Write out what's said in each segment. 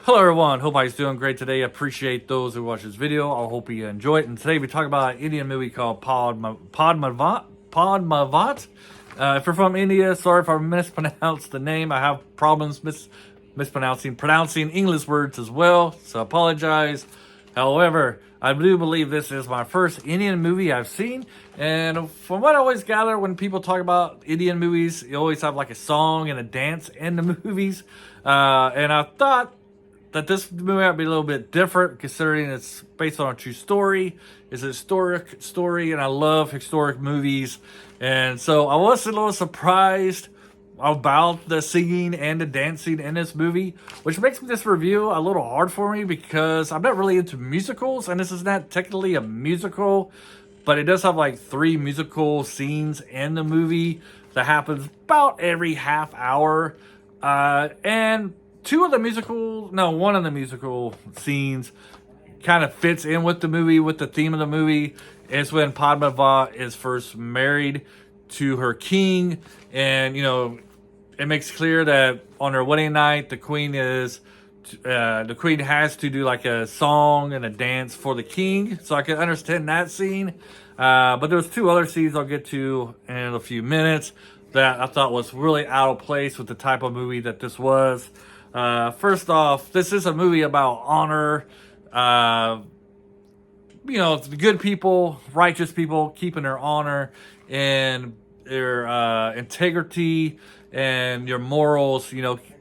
Hello everyone, hope everybody's doing great today. I appreciate those who watch this video. I hope you enjoy it. And today we talk about an Indian movie called Padmaavat. If you're from India, sorry if I mispronounced the name. I have problems pronouncing English words as well, so I apologize. However, I do believe this is my first Indian movie I've seen. And from what I always gather when people talk about Indian movies, you always have like a song and a dance in the movies. And I thought that this movie might be a little bit different considering it's based on a true story. It's a historic story, and I love historic movies. And so I was a little surprised about the singing and the dancing in this movie, which makes this review a little hard for me because I'm not really into musicals, and this is not technically a musical, but it does have like 3 musical scenes in the movie that happens about every half hour. And one of the musical scenes kind of fits in with the movie, with the theme of the movie. Is when Padmaavat is first married to her king, and it makes clear that on her wedding night, the queen has to do like a song and a dance for the king. So I can understand that scene. But there's 2 other scenes I'll get to in a few minutes that I thought was really out of place with the type of movie that this was. First off, this is a movie about honor. The good people, righteous people, keeping their honor and their integrity and your morals,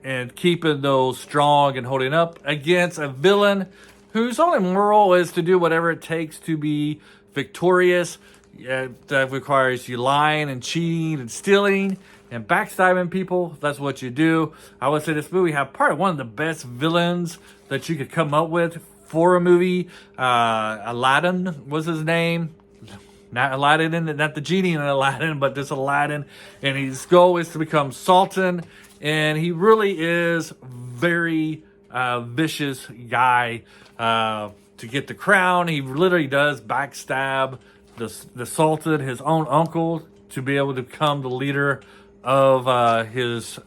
and keeping those strong and holding up against a villain whose only moral is to do whatever it takes to be victorious. That requires you lying and cheating and stealing and backstabbing people. That's what you do. I would say this movie had probably one of the best villains that you could come up with for a movie. Aladdin was his name. Not Aladdin, not the genie in Aladdin, but this Aladdin. And his goal is to become Sultan. And he really is very vicious guy to get the crown. He literally does backstab the Sultan, his own uncle, to be able to become the leader of his,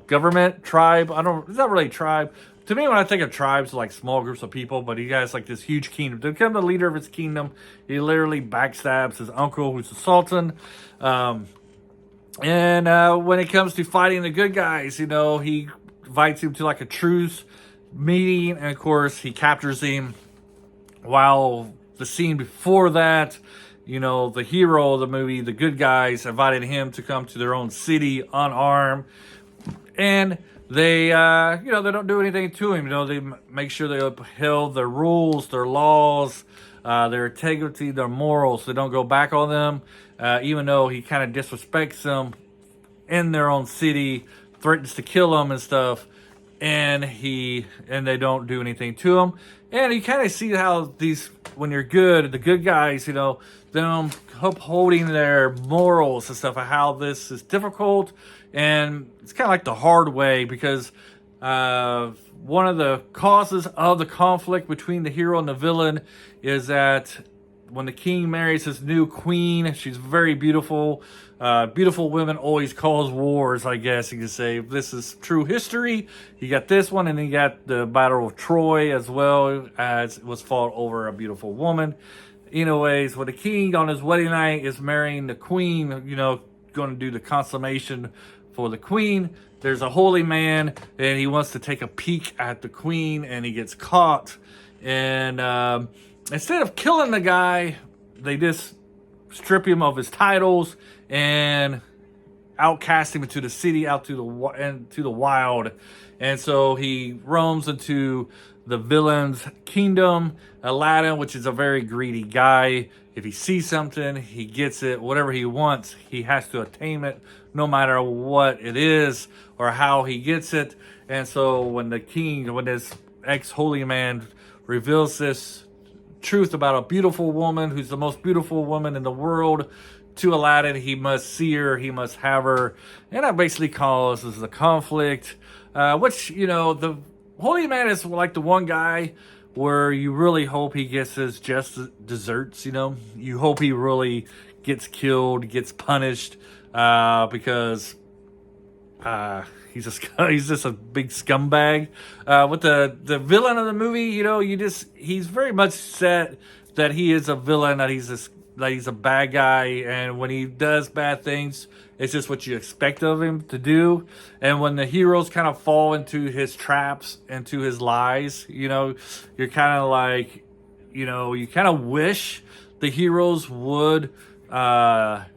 government, tribe. It's not really a tribe. To me, when I think of tribes, like small groups of people, but he has like this huge kingdom. To become the leader of his kingdom, he literally backstabs his uncle, who's the Sultan. And when it comes to fighting the good guys, he invites him to like a truce meeting, and of course, he captures him. While the scene before that, the hero of the movie, the good guys, invited him to come to their own city unarmed. And they don't do anything to him. They make sure they upheld their rules, their laws, their integrity, their morals. They don't go back on them, even though he kind of disrespects them in their own city, threatens to kill them and stuff. And they don't do anything to him. And you kind of see how when you're good, the good guys, them upholding their morals and stuff, and how this is difficult. And it's kind of like the hard way, because one of the causes of the conflict between the hero and the villain is that when the king marries his new queen, she's very beautiful. Beautiful women always cause wars, I guess you could say. This is true history. You got this one, and then you got the Battle of Troy as well, as it was fought over a beautiful woman. Anyways, when the king on his wedding night is marrying the queen, going to do the consummation for the queen, there's a holy man, and he wants to take a peek at the queen, and he gets caught. And instead of killing the guy, they just strip him of his titles and outcast him into the city, out to the wild. And so he roams into the villain's kingdom, Aladdin, which is a very greedy guy. If he sees something, he gets it. Whatever he wants, he has to attain it, no matter what it is or how he gets it. And so when this ex-holy man reveals this truth about a beautiful woman, who's the most beautiful woman in the world, to Aladdin, he must see her, he must have her. And that basically causes the conflict, which, the holy man is like the one guy where you really hope he gets his just desserts. You hope he really gets killed, gets punished, because he's he's just a big scumbag. With the villain of the movie, he's very much set that he is a villain, that he's a bad guy, and when he does bad things, it's just what you expect of him to do. And when the heroes kind of fall into his traps, into his lies, you're kind of like, you kind of wish the heroes would not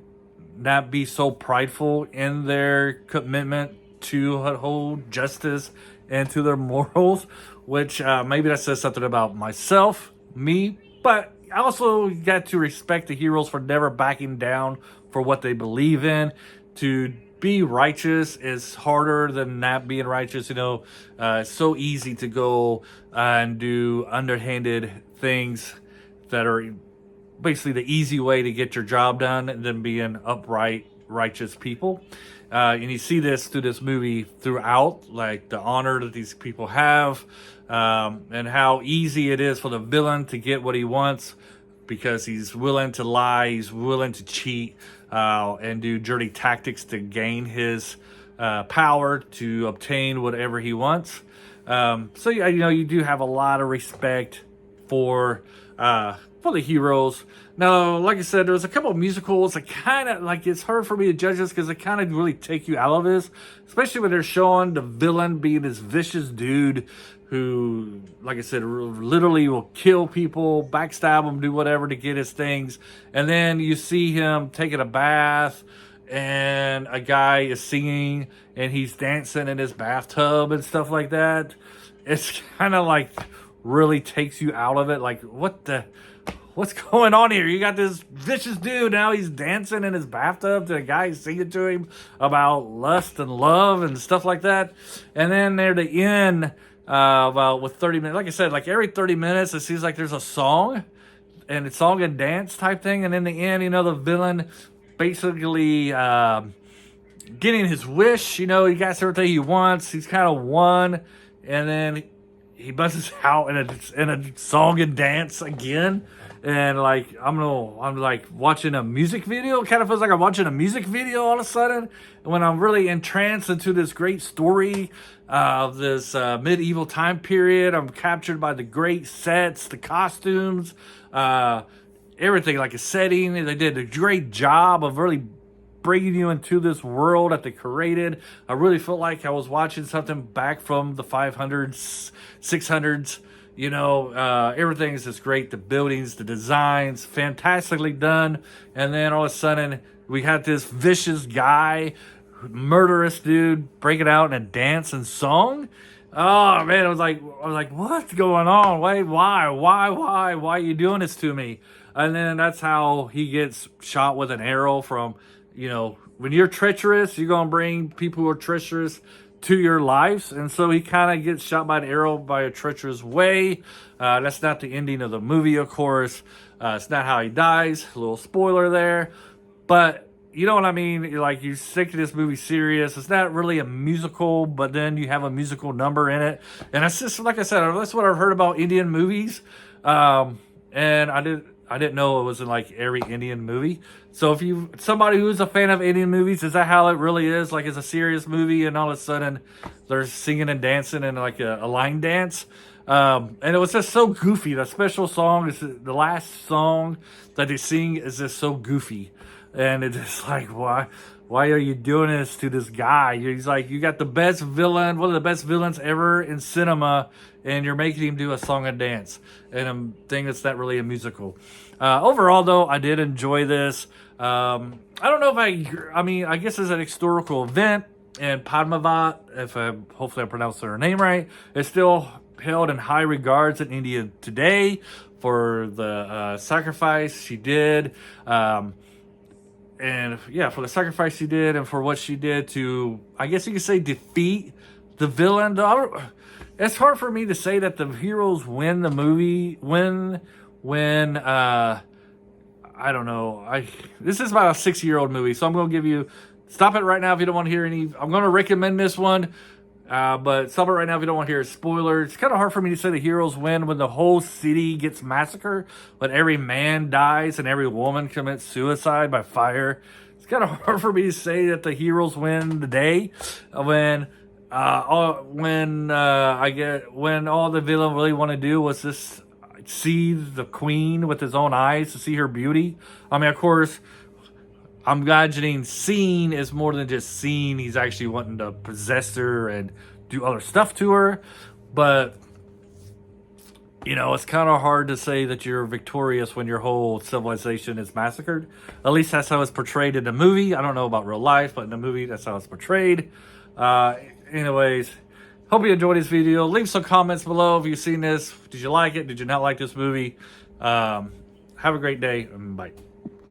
be so prideful in their commitment to uphold justice and to their morals, which maybe that says something about me, but I also got to respect the heroes for never backing down for what they believe in. To be righteous is harder than not being righteous. It's so easy to go and do underhanded things that are basically the easy way to get your job done than being upright, righteous people. And you see this through this movie throughout, like the honor that these people have, and how easy it is for the villain to get what he wants because he's willing to lie, he's willing to cheat, and do dirty tactics to gain his power to obtain whatever he wants. So you do have a lot of respect for the heroes. Now, like I said, there's a couple of musicals that kind of, like, it's hard for me to judge this because they kind of really take you out of this, especially when they're showing the villain being this vicious dude who, like I said, literally will kill people, backstab them, do whatever to get his things. And then you see him taking a bath and a guy is singing and he's dancing in his bathtub and stuff like that. It's kind of like really takes you out of it. Like, what's going on here? You got this vicious dude, now he's dancing in his bathtub to a guy singing to him about lust and love and stuff like that. And then near the end, with 30 minutes, like I said, like every 30 minutes, it seems like there's a song, and it's song and dance type thing. And in the end, the villain basically getting his wish. He got everything he wants. He's kind of won, and then he busts out in a song and dance again. And like I'm like watching a music video. It kind of feels like I'm watching a music video all of a sudden. And when I'm really entranced into this great story of this medieval time period, I'm captured by the great sets, the costumes, everything, like a setting. They did a great job of really bringing you into this world that they created. I really felt like I was watching something back from the 500s, 600s. Everything is just great. The buildings, the designs, fantastically done. And then all of a sudden, we had this vicious guy, murderous dude, breaking out in a dance and song. Oh man, I was like, what's going on? Why are you doing this to me? And then that's how he gets shot with an arrow from, when you're treacherous, you're gonna bring people who are treacherous to your lives. And so he kind of gets shot by an arrow by a treacherous way. That's not the ending of the movie, of course. It's not how he dies. A little spoiler there. But you know what I mean? Like, you take this movie serious. It's not really a musical, but then you have a musical number in it. And that's just, like I said, that's what I've heard about Indian movies. And I didn't know it was in like every Indian movie. So if somebody who's a fan of Indian movies, is that how it really is? Like, it's a serious movie and all of a sudden they're singing and dancing in like a line dance. And it was just so goofy. The special song is the last song that they sing is just so goofy. And it's just like, why are you doing this to this guy? He's like, you got the best villain, one of the best villains ever in cinema, and you're making him do a song and dance. And I'm thinking it's not really a musical. Overall, though, I did enjoy this. I don't know if I guess it's an historical event, and Padmaavat, hopefully I pronounced her name right, is still held in high regards in India today for the sacrifice she did. And yeah, for the sacrifice she did and for what she did to, I guess you could say, defeat the villain. It's hard for me to say that the heroes win the movie when I don't know. This is about a 6-year-old movie, so I'm going to give you, stop it right now if you don't want to hear any. I'm going to recommend this one, but stop it right now if you don't want to hear a spoiler. It's kind of hard for me to say the heroes win when the whole city gets massacred, when every man dies and every woman commits suicide by fire. It's kind of hard for me to say that the heroes win the day when when all the villain really want to do was just see the queen with his own eyes, to see her beauty. I mean, of course, I'm imagining seeing is more than just seeing. He's actually wanting to possess her and do other stuff to her. But, you know, it's kind of hard to say that you're victorious when your whole civilization is massacred. At least that's how it's portrayed in the movie. I don't know about real life, but in the movie, that's how it's portrayed. Anyways, hope you enjoyed this video. Leave some comments below if you've seen this. Did you like it? Did you not like this movie? Have a great day. Bye.